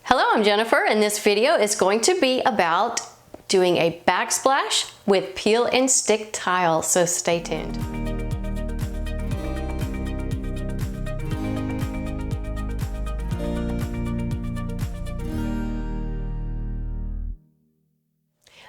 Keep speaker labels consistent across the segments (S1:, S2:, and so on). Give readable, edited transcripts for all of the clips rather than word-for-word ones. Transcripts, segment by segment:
S1: Hello, I'm Jennifer, and this video is going to be about doing a backsplash with peel and stick tile, so stay tuned.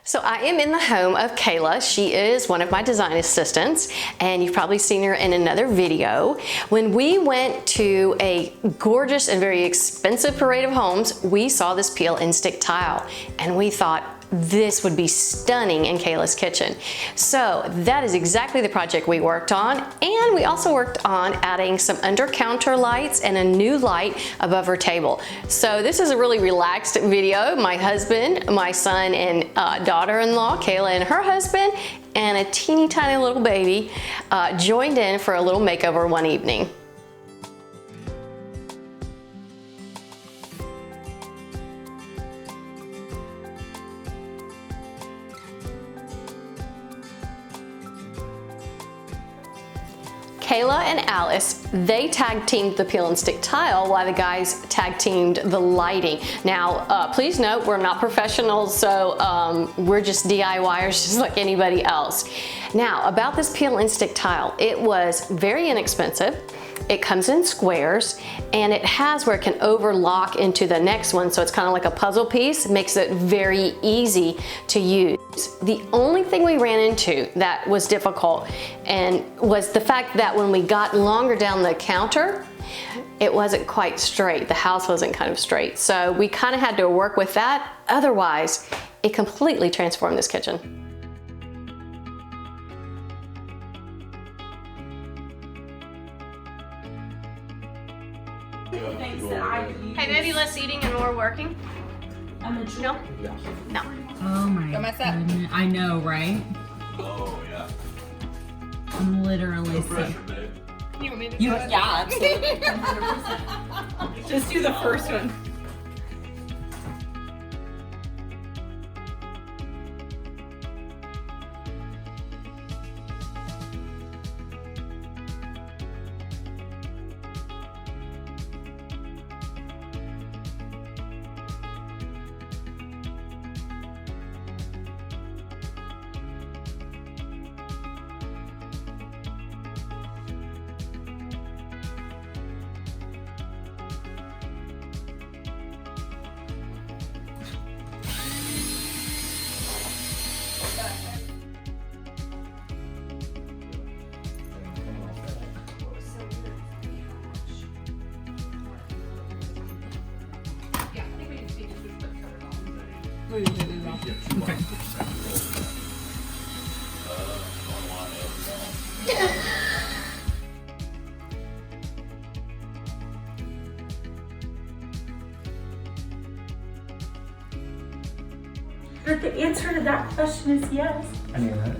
S1: So I am in the home of Kayla. She is one of my design assistants, and you've probably seen her in another video. When we went to a gorgeous and very expensive parade of homes, we saw this peel and stick tile, and we thought this would be stunning in Kayla's kitchen. So that is exactly the project we worked on, and we also worked on adding some under counter lights and a new light above her table. So this is a really relaxed video. My husband, my son, and daughter-in-law, Kayla and her husband, and a teeny tiny little baby joined in for a little makeover one evening. Kayla and Alice, they tag teamed the peel and stick tile while the guys tag teamed the lighting. Now, please note, we're not professionals, so we're just DIYers just like anybody else. Now, about this peel and stick tile, it was very inexpensive. It comes in squares, and it has where it can overlock into the next one, so it's kind of like a puzzle piece. It makes it very easy to use. The only thing we ran into that was difficult and was the fact that when we got longer down the counter, it wasn't quite straight. The house wasn't kind of straight. So we kind of had to work with that. Otherwise, it completely transformed this kitchen. Hey, maybe less eating and more working? No? No.
S2: Oh my goodness. I know, right?
S3: Oh, yeah.
S2: I'm literally sick.
S4: You want me to do it?
S2: Yeah, absolutely. 100%.
S4: Just do the first one.
S2: Okay.
S5: But the answer to that question is yes.
S6: I knew that.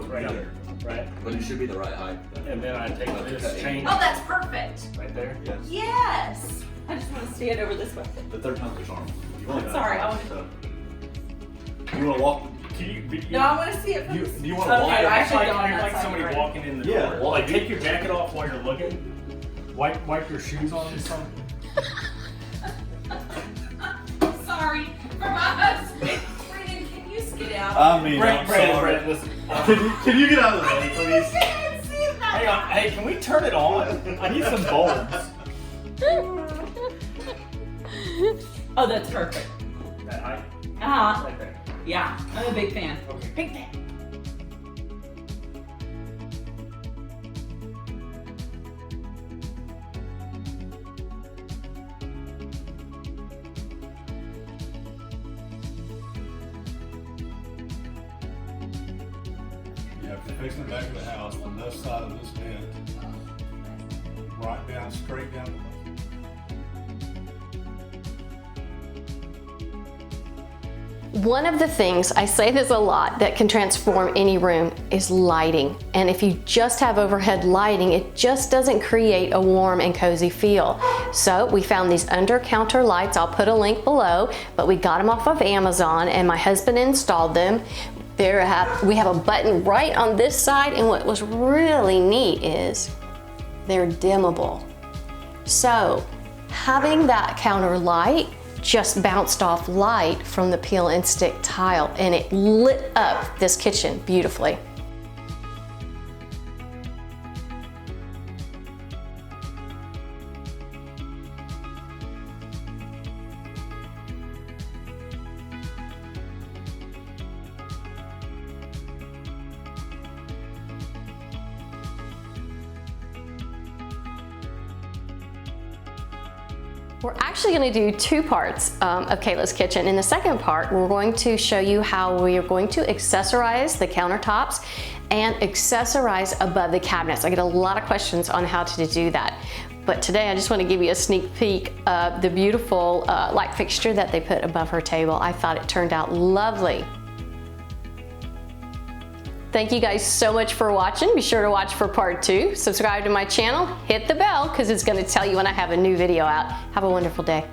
S3: Right there, right? But it should be the right height.
S6: And then I take this chain
S4: Oh, that's perfect.
S6: right there.
S3: Yes.
S4: Yes. I just want to stand over this way.
S3: The third time's the charm. You've only done it
S4: Sorry, I
S3: twice, so. You wanna walk?
S6: Can you,
S4: No, I want to see it from
S3: Do
S4: this.
S3: you wanna
S4: Okay,
S3: walk?
S4: I
S6: It's
S4: should
S6: like,
S4: go on
S6: you're
S4: that
S6: like
S4: side,
S6: somebody
S4: right?
S6: walking in the
S3: Yeah,
S6: door.
S3: well,
S6: Like take your jacket off while you're looking. Wipe your shoes on or something.
S4: Sorry for my husband. Brandon, can you skedaddle?
S3: I mean, I'm sorry.
S6: Brandon, listen.
S3: Can you get out of the way, please?
S4: Can't see that.
S6: Hang on, hey, can we turn it on? I need some bulbs.
S4: Oh, that's perfect.
S6: That height,
S4: Uh-huh.
S6: like that.
S4: Yeah, I'm a big fan.
S6: Okay.
S4: Big fan.
S7: Yeah, if you're facing the back of the house, the left side of this vent, right down, straight down.
S1: One of the things, I say this a lot, that can transform any room is lighting. And if you just have overhead lighting, it just doesn't create a warm and cozy feel. So we found these under counter lights. I'll put a link below, but we got them off of Amazon and my husband installed them. We have a button right on this side, and what was really neat is they're dimmable. So having that counter light just bounced off light from the peel and stick tile, and it lit up this kitchen beautifully. We're actually going to do two parts of Kayla's kitchen. In the second part, we're going to show you how we are going to accessorize the countertops and accessorize above the cabinets. I get a lot of questions on how to do that. But today I just want to give you a sneak peek of the beautiful light fixture that they put above her table. I thought it turned out lovely. Thank you guys so much for watching. Be sure to watch for part 2. Subscribe to my channel, hit the bell because it's going to tell you when I have a new video out. Have a wonderful day.